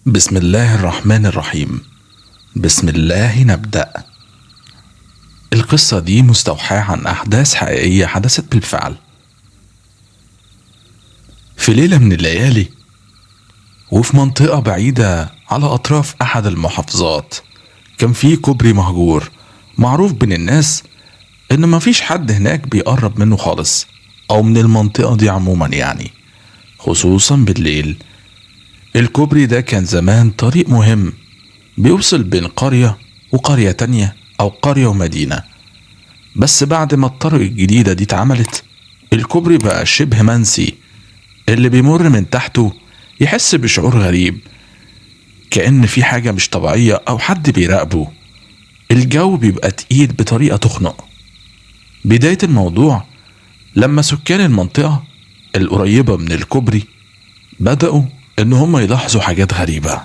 بسم الله الرحمن الرحيم. بسم الله نبدأ. القصة دي مستوحاة عن أحداث حقيقية حدثت بالفعل. في ليلة من الليالي وفي منطقة بعيدة على أطراف أحد المحافظات كان في كوبري مهجور معروف بين الناس إن مفيش حد هناك بيقرب منه خالص أو من المنطقة دي عموما يعني، خصوصا بالليل. الكوبري ده كان زمان طريق مهم بيوصل بين قرية وقرية تانية أو قرية ومدينة، بس بعد ما الطرق الجديدة دي اتعملت الكوبري بقى شبه منسي. اللي بيمر من تحته يحس بشعور غريب، كأن في حاجة مش طبيعية أو حد بيراقبه. الجو بيبقى تقيل بطريقة تخنق. بداية الموضوع لما سكان المنطقة القريبة من الكوبري بدأوا إن هم يلاحظوا حاجات غريبة.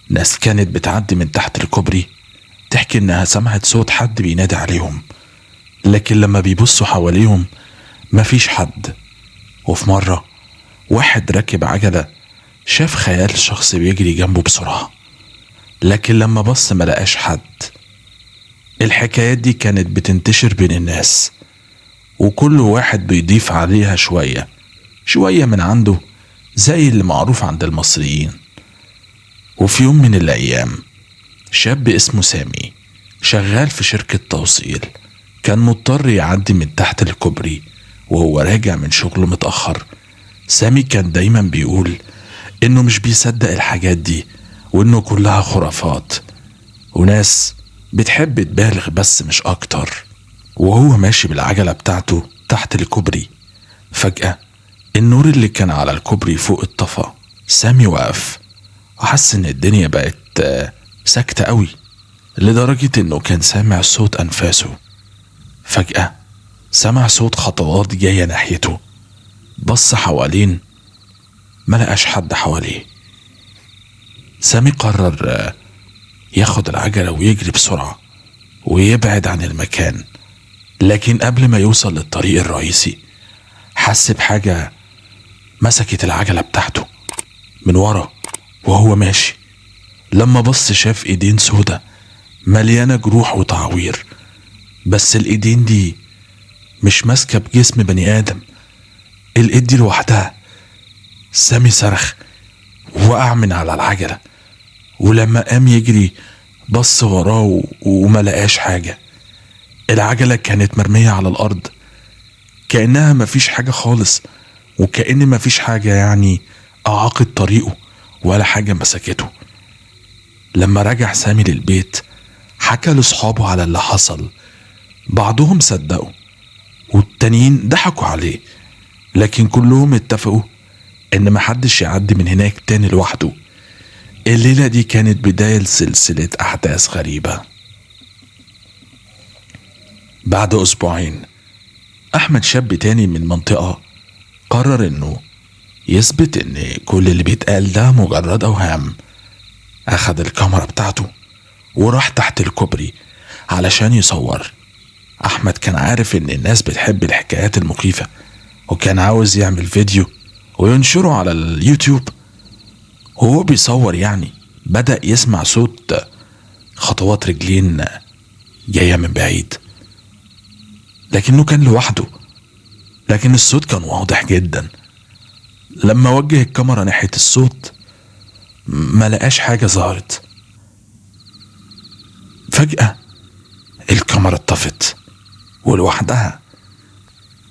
ناس كانت بتعدي من تحت الكوبري تحكي إنها سمعت صوت حد بينادي عليهم، لكن لما بيبصوا حواليهم مفيش حد. وفي مرة واحد راكب عجلة شاف خيال شخص بيجري جنبه بسرعة، لكن لما بص ملقاش حد. الحكايات دي كانت بتنتشر بين الناس وكل واحد بيضيف عليها شوية شوية من عنده، زي اللي معروف عند المصريين. وفي يوم من الأيام شاب اسمه سامي شغال في شركة توصيل كان مضطر يعدي من تحت الكوبري وهو راجع من شغله متأخر. سامي كان دايما بيقول إنه مش بيصدق الحاجات دي وإنه كلها خرافات وناس بتحب تبالغ بس مش أكتر. وهو ماشي بالعجلة بتاعته تحت الكوبري فجأة النور اللي كان على الكوبري فوق اتطفى. سامي وقف وحس إن الدنيا بقت ساكتة قوي لدرجة إنه كان سامع صوت أنفاسه. فجأة سمع صوت خطوات جاية ناحيته، بص حوالين ملقاش حد حواليه. سامي قرر ياخد العجلة ويجري بسرعة ويبعد عن المكان، لكن قبل ما يوصل للطريق الرئيسي حس بحاجة مسكت العجلة بتاعته من ورا وهو ماشي. لما بص شاف ايدين سودة مليانة جروح وتعوير، بس الايدين دي مش ماسكة بجسم بني آدم، الايد دي لوحدها. سامي صرخ وقع من على العجلة، ولما قام يجري بص وراه وملقاش حاجة. العجلة كانت مرمية على الأرض كأنها مفيش حاجة خالص، وكأن مفيش حاجة يعني أعاقت طريقه ولا حاجة مسكته. لما رجع سامي للبيت حكى لصحابه على اللي حصل. بعضهم صدقوا والتانيين ضحكوا عليه، لكن كلهم اتفقوا ان محدش يعدي من هناك تاني لوحده. الليلة دي كانت بداية لسلسلة أحداث غريبة. بعد أسبوعين أحمد شاب تاني من منطقة قرر انه يثبت ان كل اللي بيتقال ده مجرد أوهام. أخد الكاميرا بتاعته وراح تحت الكوبري علشان يصور. أحمد كان عارف إن الناس بتحب الحكايات المخيفة وكان عاوز يعمل فيديو وينشره على اليوتيوب. وهو بيصور يعني بدأ يسمع صوت خطوات رجلين جاية من بعيد، لكنه كان لوحده، لكن الصوت كان واضح جدا. لما وجه الكاميرا ناحية الصوت ما لقاش حاجة ظهرت. فجأة الكاميرا اتطفت ولوحدها.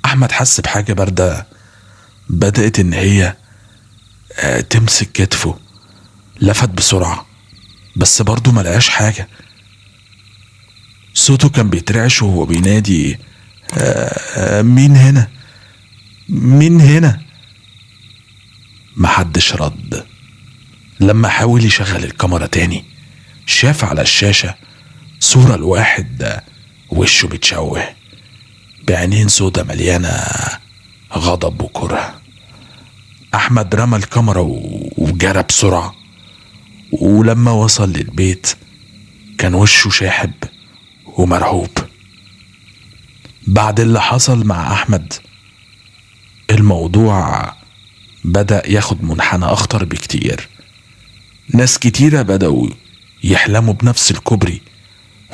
أحمد حس بحاجة باردة بدأت إن هي تمسك كتفه. لفت بسرعة بس برضه ملقاش حاجة. صوته كان بيترعش وهو بينادي مين هنا؟ مين هنا؟ محدش رد. لما حاول يشغل الكاميرا تاني شاف على الشاشة صورة لواحد وشه متشوه بعينين سودة مليانة غضب وكره. أحمد رمى الكاميرا وجرى بسرعة، ولما وصل للبيت كان وشه شاحب ومرعوب. بعد اللي حصل مع أحمد الموضوع بدأ ياخد منحنى أخطر بكتير. ناس كتيرة بدأوا يحلموا بنفس الكوبري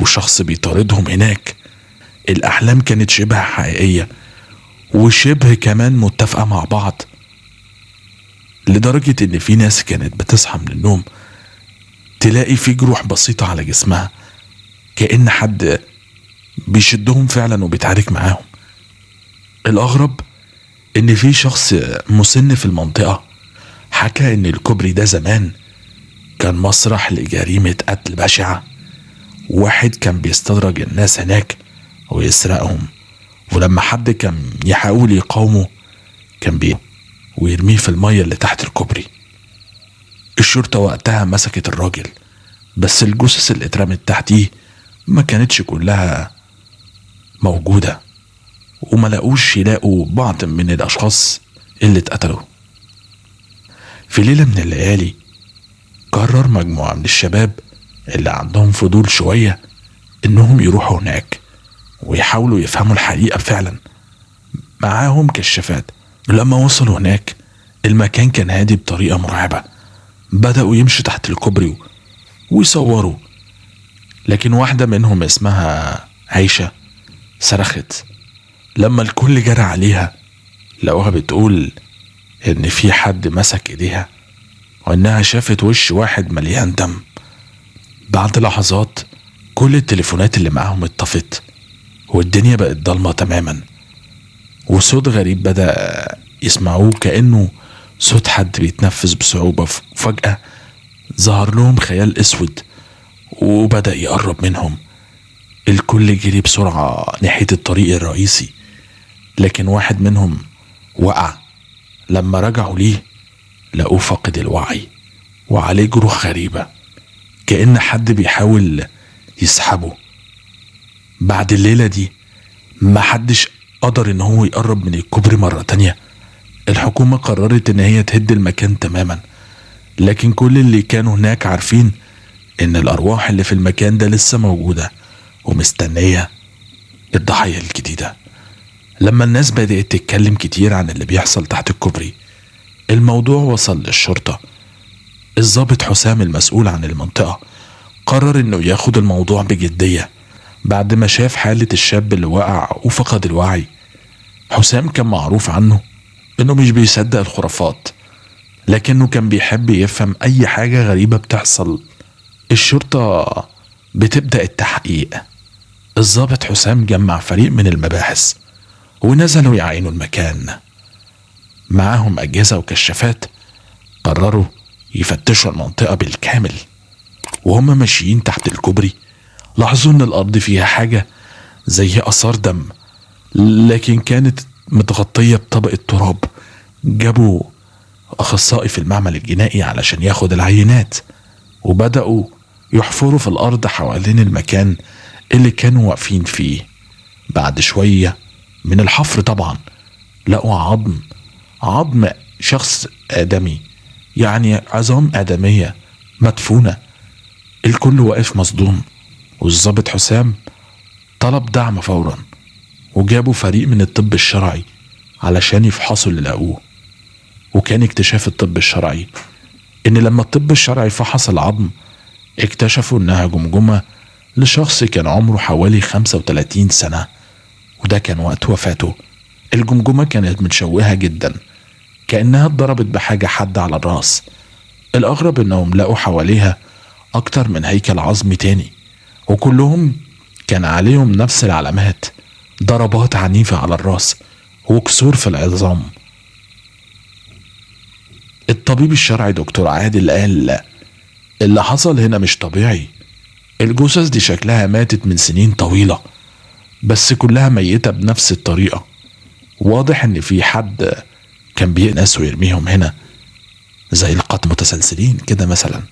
وشخص بيطاردهم هناك. الأحلام كانت شبه حقيقية وشبه كمان متفقة مع بعض، لدرجة إن في ناس كانت بتصحى من النوم تلاقي في جروح بسيطة على جسمها، كأن حد بيشدهم فعلا وبيتعارك معاهم. الأغرب إن في شخص مسن في المنطقة حكى إن الكوبري ده زمان كان مسرح لجريمة قتل بشعة. واحد كان بيستدرج الناس هناك ويسرقهم، ولما حد كان يحاول يقاومه كان ويرميه في المية اللي تحت الكوبري. الشرطة وقتها مسكت الراجل، بس الجثث اللي اترمت تحتيه ما كانتش كلها موجودة، وما لقوش يلاقوا بعض من الأشخاص اللي اتقتلوا. في ليلة من الليالي قرر مجموعة من الشباب اللي عندهم فضول شوية إنهم يروحوا هناك ويحاولوا يفهموا الحقيقة فعلا. معاهم كشافات. لما وصلوا هناك المكان كان هادي بطريقة مرعبة. بدأوا يمشوا تحت الكوبري ويصوروا، لكن واحدة منهم اسمها عيشة صرخت. لما الكل جرى عليها لقوها بتقول إن في حد مسك إيديها وإنها شافت وش واحد مليان دم. بعد لحظات كل التليفونات اللي معاهم اتطفت والدنيا بقت ضلمة تماما، وصوت غريب بدأ يسمعوه كأنه صوت حد بيتنفس بصعوبة. فجأة ظهر لهم خيال اسود وبدأ يقرب منهم. الكل جري بسرعة ناحية الطريق الرئيسي، لكن واحد منهم وقع. لما رجعوا ليه لقوه فاقد الوعي وعليه جروح غريبة كأن حد بيحاول يسحبه. بعد الليلة دي ما حدش قدر ان هو يقرب من الكوبري مرة تانية. الحكومة قررت ان هي تهد المكان تماما، لكن كل اللي كانوا هناك عارفين ان الارواح اللي في المكان ده لسه موجودة ومستنية الضحية الجديدة. لما الناس بدأت تتكلم كتير عن اللي بيحصل تحت الكوبري الموضوع وصل للشرطة. الضابط حسام المسؤول عن المنطقة قرر انه ياخد الموضوع بجدية بعد ما شاف حالة الشاب اللي وقع وفقد الوعي. حسام كان معروف عنه انه مش بيصدق الخرافات، لكنه كان بيحب يفهم اي حاجة غريبة بتحصل. الشرطة بتبدأ التحقيق. الضابط حسام جمع فريق من المباحث ونزلوا يعاينوا المكان. معاهم أجهزة وكشافات. قرروا يفتشوا المنطقة بالكامل. وهم ماشيين تحت الكوبري لاحظوا ان الارض فيها حاجة زي اثار دم، لكن كانت متغطية بطبقة تراب. جابوا اخصائي في المعمل الجنائي علشان ياخد العينات، وبدأوا يحفروا في الارض حوالين المكان اللي كانوا واقفين فيه. بعد شوية من الحفر طبعا لقوا عظم شخص آدمي، يعني عظام آدمية مدفونة. الكل واقف مصدوم، والضابط حسام طلب دعم فورا، وجابوا فريق من الطب الشرعي علشان يفحصوا اللي لقوه. وكان اكتشاف الطب الشرعي ان لما الطب الشرعي فحص العظم اكتشفوا انها جمجمة لشخص كان عمره حوالي 35 سنة، وده كان وقت وفاته. الجمجمة كانت متشوهة جدا كأنها اتضربت بحاجة حادة على الراس. الأغرب انهم لقوا حواليها اكتر من هيكل عظمي تاني، وكلهم كان عليهم نفس العلامات، ضربات عنيفة على الراس وكسور في العظام. الطبيب الشرعي دكتور عادل قال اللي حصل هنا مش طبيعي. الجثث دي شكلها ماتت من سنين طويلة، بس كلها ميتة بنفس الطريقة. واضح ان في حد كان بيأنس ويرميهم هنا زي القتل متسلسلين كده مثلا.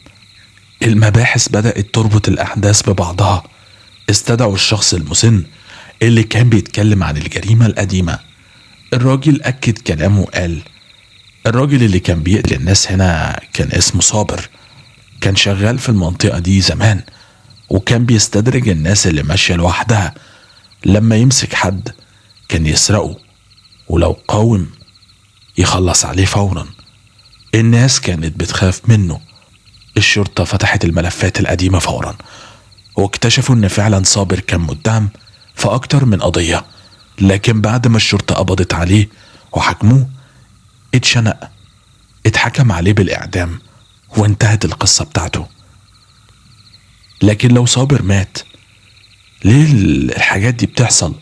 المباحث بدأت تربط الأحداث ببعضها. استدعوا الشخص المسن اللي كان بيتكلم عن الجريمة القديمة. الراجل أكد كلامه وقال الراجل اللي كان بيقتل الناس هنا كان اسمه صابر، كان شغال في المنطقة دي زمان، وكان بيستدرج الناس اللي ماشية لوحدها. لما يمسك حد كان يسرقه، ولو قاوم يخلص عليه فورا. الناس كانت بتخاف منه الشرطة فتحت الملفات القديمة فورا، واكتشفوا ان فعلا صابر كان متهم في اكتر من قضية. لكن بعد ما الشرطة قبضت عليه وحكموه اتشنق، اتحكم عليه بالإعدام وانتهت القصة بتاعته. لكن لو صابر مات، ليه الحاجات دي بتحصل؟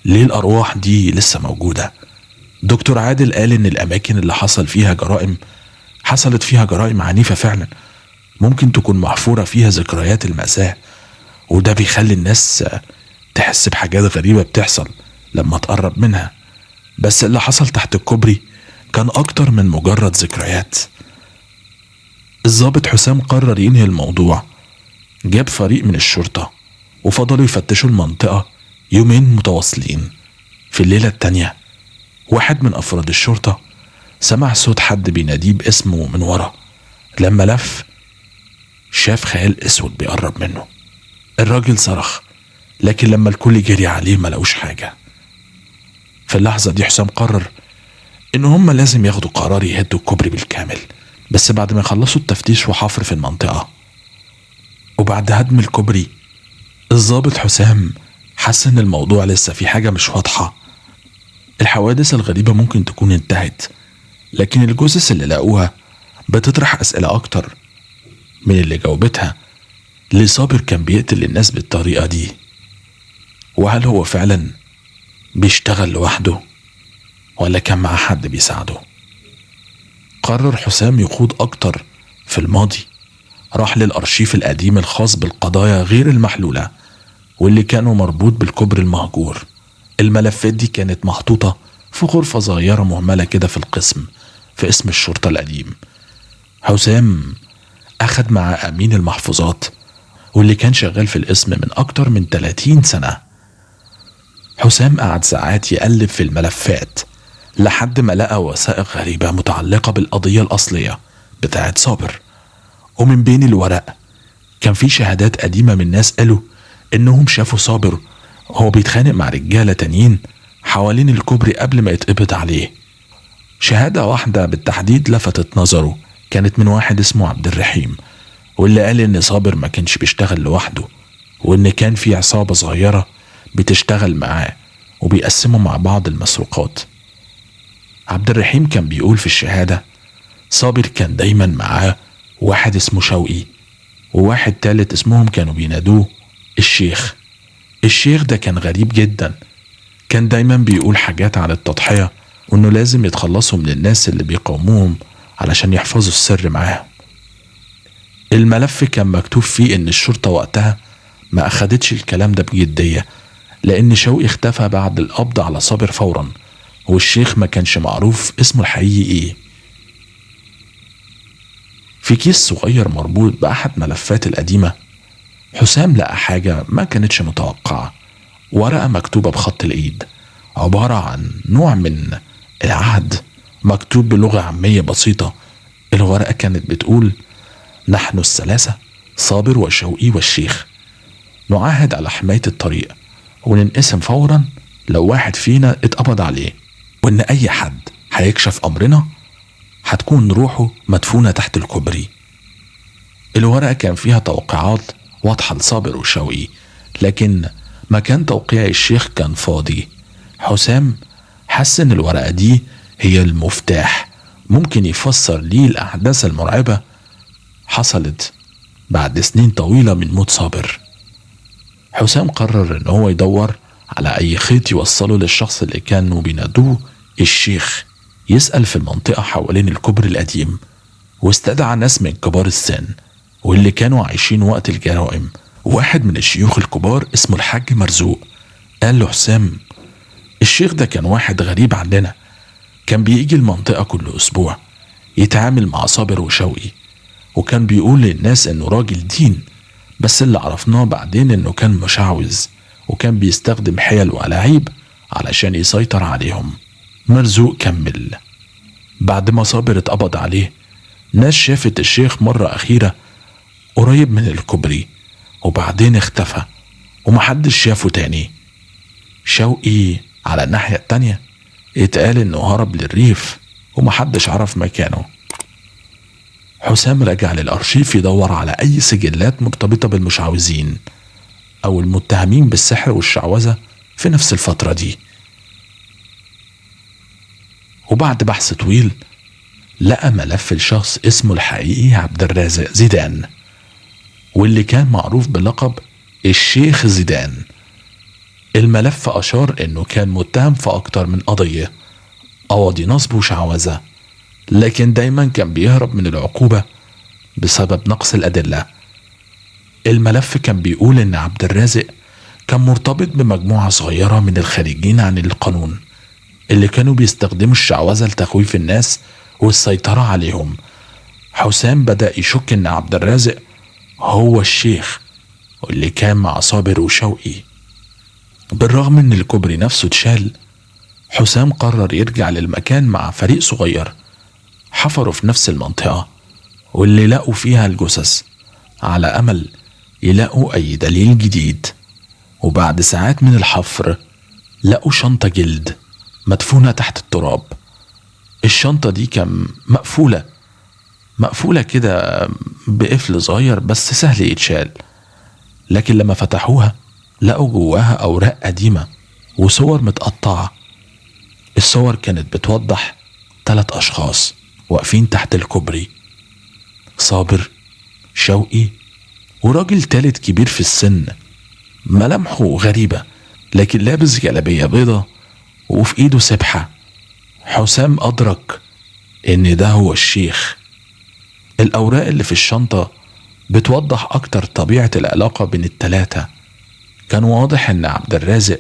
ليه الأرواح دي لسه موجودة؟ دكتور عادل قال إن الأماكن اللي حصلت فيها جرائم عنيفة فعلا، ممكن تكون محفورة فيها ذكريات المأساة، وده بيخلي الناس تحس بحاجات غريبة بتحصل لما تقرب منها. بس اللي حصل تحت الكوبري كان أكتر من مجرد ذكريات. الضابط حسام قرر ينهي الموضوع، جاب فريق من الشرطة وفضلوا يفتشوا المنطقة يومين متواصلين. في الليلة التانية واحد من أفراد الشرطة سمع صوت حد بيناديه باسمه من ورا. لما لف شاف خيال اسود بيقرب منه. الراجل صرخ، لكن لما الكل جري عليه ملقوش حاجة. في اللحظة دي حسام قرر إن هم لازم ياخدوا قرار يهدوا الكوبري بالكامل، بس بعد ما يخلصوا التفتيش وحفر في المنطقة. وبعد هدم الكوبري الضابط حسام حس إن الموضوع لسه في حاجة مش واضحة. الحوادث الغريبة ممكن تكون انتهت، لكن الجثث اللي لقوها بتطرح أسئلة أكتر من اللي جاوبتها. ليه صابر كان بيقتل الناس بالطريقة دي؟ وهل هو فعلا بيشتغل لوحده ولا كان مع حد بيساعده؟ قرر حسام يخوض أكتر في الماضي. راح للأرشيف القديم الخاص بالقضايا غير المحلولة واللي كانوا مربوط بالكوبري المهجور. الملفات دي كانت محطوطة في غرفة صغيرة مهملة كده في القسم في اسم الشرطة القديم. حسام أخد مع أمين المحفوظات واللي كان شغال في القسم من أكتر من 30 سنة. حسام قعد ساعات يقلب في الملفات لحد ما لقى وثائق غريبة متعلقة بالقضية الأصلية بتاعت صابر. ومن بين الورق كان في شهادات قديمة من ناس قالوا إنهم شافوا صابر وهو بيتخانق مع رجالة تانيين حوالين الكوبري قبل ما يتقبض عليه. شهادة واحدة بالتحديد لفتت نظره، كانت من واحد اسمه عبد الرحيم، واللي قال إن صابر ما كانش بيشتغل لوحده، وإن كان في عصابة صغيرة بتشتغل معاه وبيقسموا مع بعض المسروقات. عبد الرحيم كان بيقول في الشهادة صابر كان دايما معاه واحد اسمه شوقي وواحد تالت اسمهم كانوا بينادوه الشيخ. الشيخ ده كان غريب جدا، كان دايما بيقول حاجات عن التضحية وانه لازم يتخلصوا من الناس اللي بيقاوموهم علشان يحفظوا السر معاهم. الملف كان مكتوب فيه ان الشرطة وقتها ما اخدتش الكلام ده بجدية، لان شوقي اختفى بعد القبض على صابر فورا، والشيخ ما كانش معروف اسمه الحقيقي ايه. في كيس صغير مربوط بأحد ملفات القديمة حسام لقى حاجة ما كانتش متوقعة. ورقة مكتوبة بخط الإيد عبارة عن نوع من العهد مكتوب بلغة عامية بسيطة. الورقة كانت بتقول: نحن الثلاثة صابر وشوقي والشيخ نعاهد على حماية الطريق وننقسم فورا لو واحد فينا اتقبض عليه، وإن أي حد هيكشف أمرنا هتكون روحه مدفونة تحت الكوبري. الورقة كان فيها توقيعات واضحة لصابر وشوقي، لكن مكان توقيع الشيخ كان فاضي. حسام حس إن الورقة دي هي المفتاح، ممكن يفسر ليه الأحداث المرعبة حصلت بعد سنين طويلة من موت صابر. حسام قرر إن هو يدور على أي خيط يوصله للشخص اللي كانوا بينادوه الشيخ. يسأل في المنطقة حوالين الكوبري القديم، واستدعى ناس من كبار السن واللي كانوا عايشين وقت الجرائم. واحد من الشيوخ الكبار اسمه الحاج مرزوق قال له: حسام، الشيخ ده كان واحد غريب عننا، كان بيجي المنطقة كل أسبوع يتعامل مع صابر وشوقي، وكان بيقول للناس إنه راجل دين، بس اللي عرفناه بعدين إنه كان مشعوذ وكان بيستخدم حيل وألاعيب علشان يسيطر عليهم. مرزوق كمل: بعد ما صابر اتقبض عليه ناس شافت الشيخ مرة أخيرة قريب من الكوبري وبعدين اختفى ومحدش شافه تاني. شوقي على الناحية التانية اتقال انه هرب للريف ومحدش عرف مكانه. حسام رجع للأرشيف يدور على أي سجلات مرتبطة بالمشعوذين أو المتهمين بالسحر والشعوذة في نفس الفترة دي. وبعد بحث طويل لقى ملف الشخص اسمه الحقيقي عبد الرازق زيدان، واللي كان معروف بلقب الشيخ زيدان. الملف أشار إنه كان متهم في أكتر من قضية، قواضي نصب وشعوذة، لكن دايما كان بيهرب من العقوبة بسبب نقص الأدلة. الملف كان بيقول إن عبد الرازق كان مرتبط بمجموعة صغيرة من الخارجين عن القانون اللي كانوا بيستخدموا الشعوذة لتخويف الناس والسيطرة عليهم. حسام بدأ يشك إن عبد الرازق هو الشيخ واللي كان مع صابر وشوقي. بالرغم إن الكوبري نفسه اتشال، حسام قرر يرجع للمكان مع فريق صغير. حفروا في نفس المنطقة واللي لقوا فيها الجثث على أمل يلاقوا أي دليل جديد. وبعد ساعات من الحفر لقوا شنطة جلد مدفونة تحت التراب. الشنطة دي كان مقفولة كده بقفل صغير بس سهل يتشال، لكن لما فتحوها لقوا جواها أوراق قديمة وصور متقطعة. الصور كانت بتوضح 3 أشخاص واقفين تحت الكوبري: صابر، شوقي، وراجل تالت كبير في السن ملامحه غريبة لكن لابس جلابية بيضة وفي ايده سبحة. حسام أدرك إن ده هو الشيخ. الأوراق اللي في الشنطة بتوضح أكتر طبيعة العلاقة بين التلاتة. كان واضح إن عبد الرازق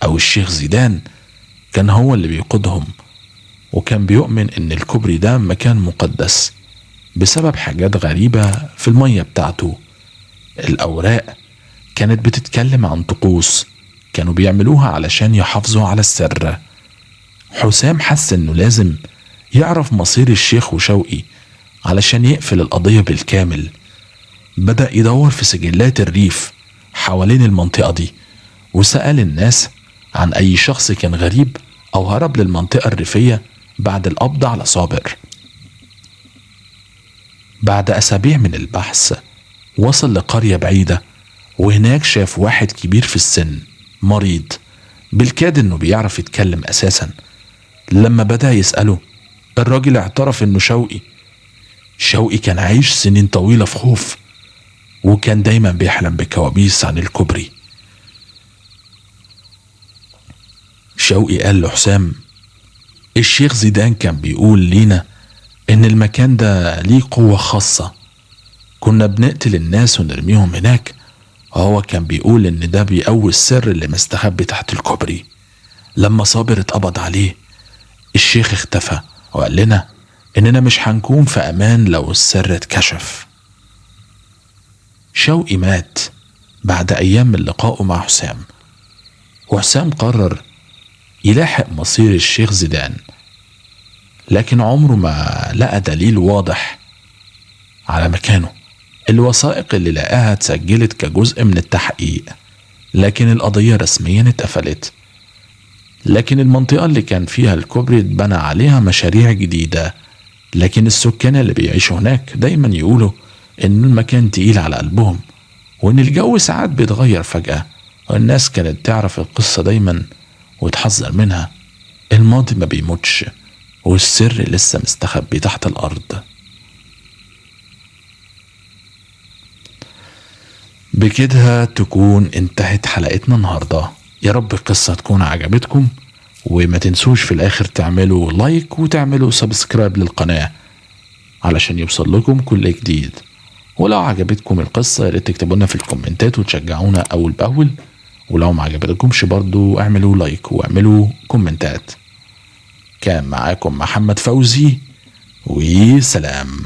أو الشيخ زيدان كان هو اللي بيقودهم، وكان بيؤمن إن الكوبري ده مكان مقدس بسبب حاجات غريبة في المية بتاعته. الأوراق كانت بتتكلم عن طقوس كانوا بيعملوها علشان يحافظوا على السر. حسام حس إنه لازم يعرف مصير الشيخ وشوقي علشان يقفل القضية بالكامل. بدأ يدور في سجلات الريف حوالين المنطقة دي وسأل الناس عن أي شخص كان غريب أو هرب للمنطقة الريفية بعد القبض على صابر. بعد أسابيع من البحث وصل لقرية بعيدة، وهناك شاف واحد كبير في السن مريض بالكاد إنه بيعرف يتكلم أساسا. لما بدأ يسأله الراجل اعترف إنه شوقي كان عايش سنين طويلة في خوف، وكان دايما بيحلم بكوابيس عن الكوبري. شوقي قال لحسام الشيخ زيدان كان بيقول لينا إن المكان ده ليه قوة خاصة، كنا بنقتل الناس ونرميهم هناك. هو كان بيقول إن ده بيقوي السر اللي مستخبي تحت الكوبري. لما صابر اتقبض عليه الشيخ اختفى وقال لنا إننا مش هنكون في أمان لو السر اتكشف. شوقي مات بعد أيام من لقائه مع حسام، وحسام قرر يلاحق مصير الشيخ زيدان، لكن عمره ما لقى دليل واضح على مكانه. الوثائق اللي لقاها اتسجلت كجزء من التحقيق، لكن القضية رسميا اتقفلت. لكن المنطقة اللي كان فيها الكوبري اتبنى عليها مشاريع جديدة، لكن السكان اللي بيعيشوا هناك دايما يقولوا إن المكان تقيل على قلبهم، وإن الجو ساعات بيتغير فجأة، والناس كانت تعرف القصة دايما وتحذر منها. الماضي ما بيموتش، والسر لسه مستخبي تحت الأرض. بكده تكون انتهت حلقتنا النهاردة. يا رب القصة تكون عجبتكم، وما تنسوش في الآخر تعملوا لايك وتعملوا سبسكرايب للقناة علشان يوصل لكم كل جديد. ولو عجبتكم القصة يا ريت تكتبوا لنا في الكومنتات وتشجعونا أول بأول، ولو ما عجبتكمش برضو اعملوا لايك واعملوا كومنتات. كان معاكم محمد فوزي، وسلام.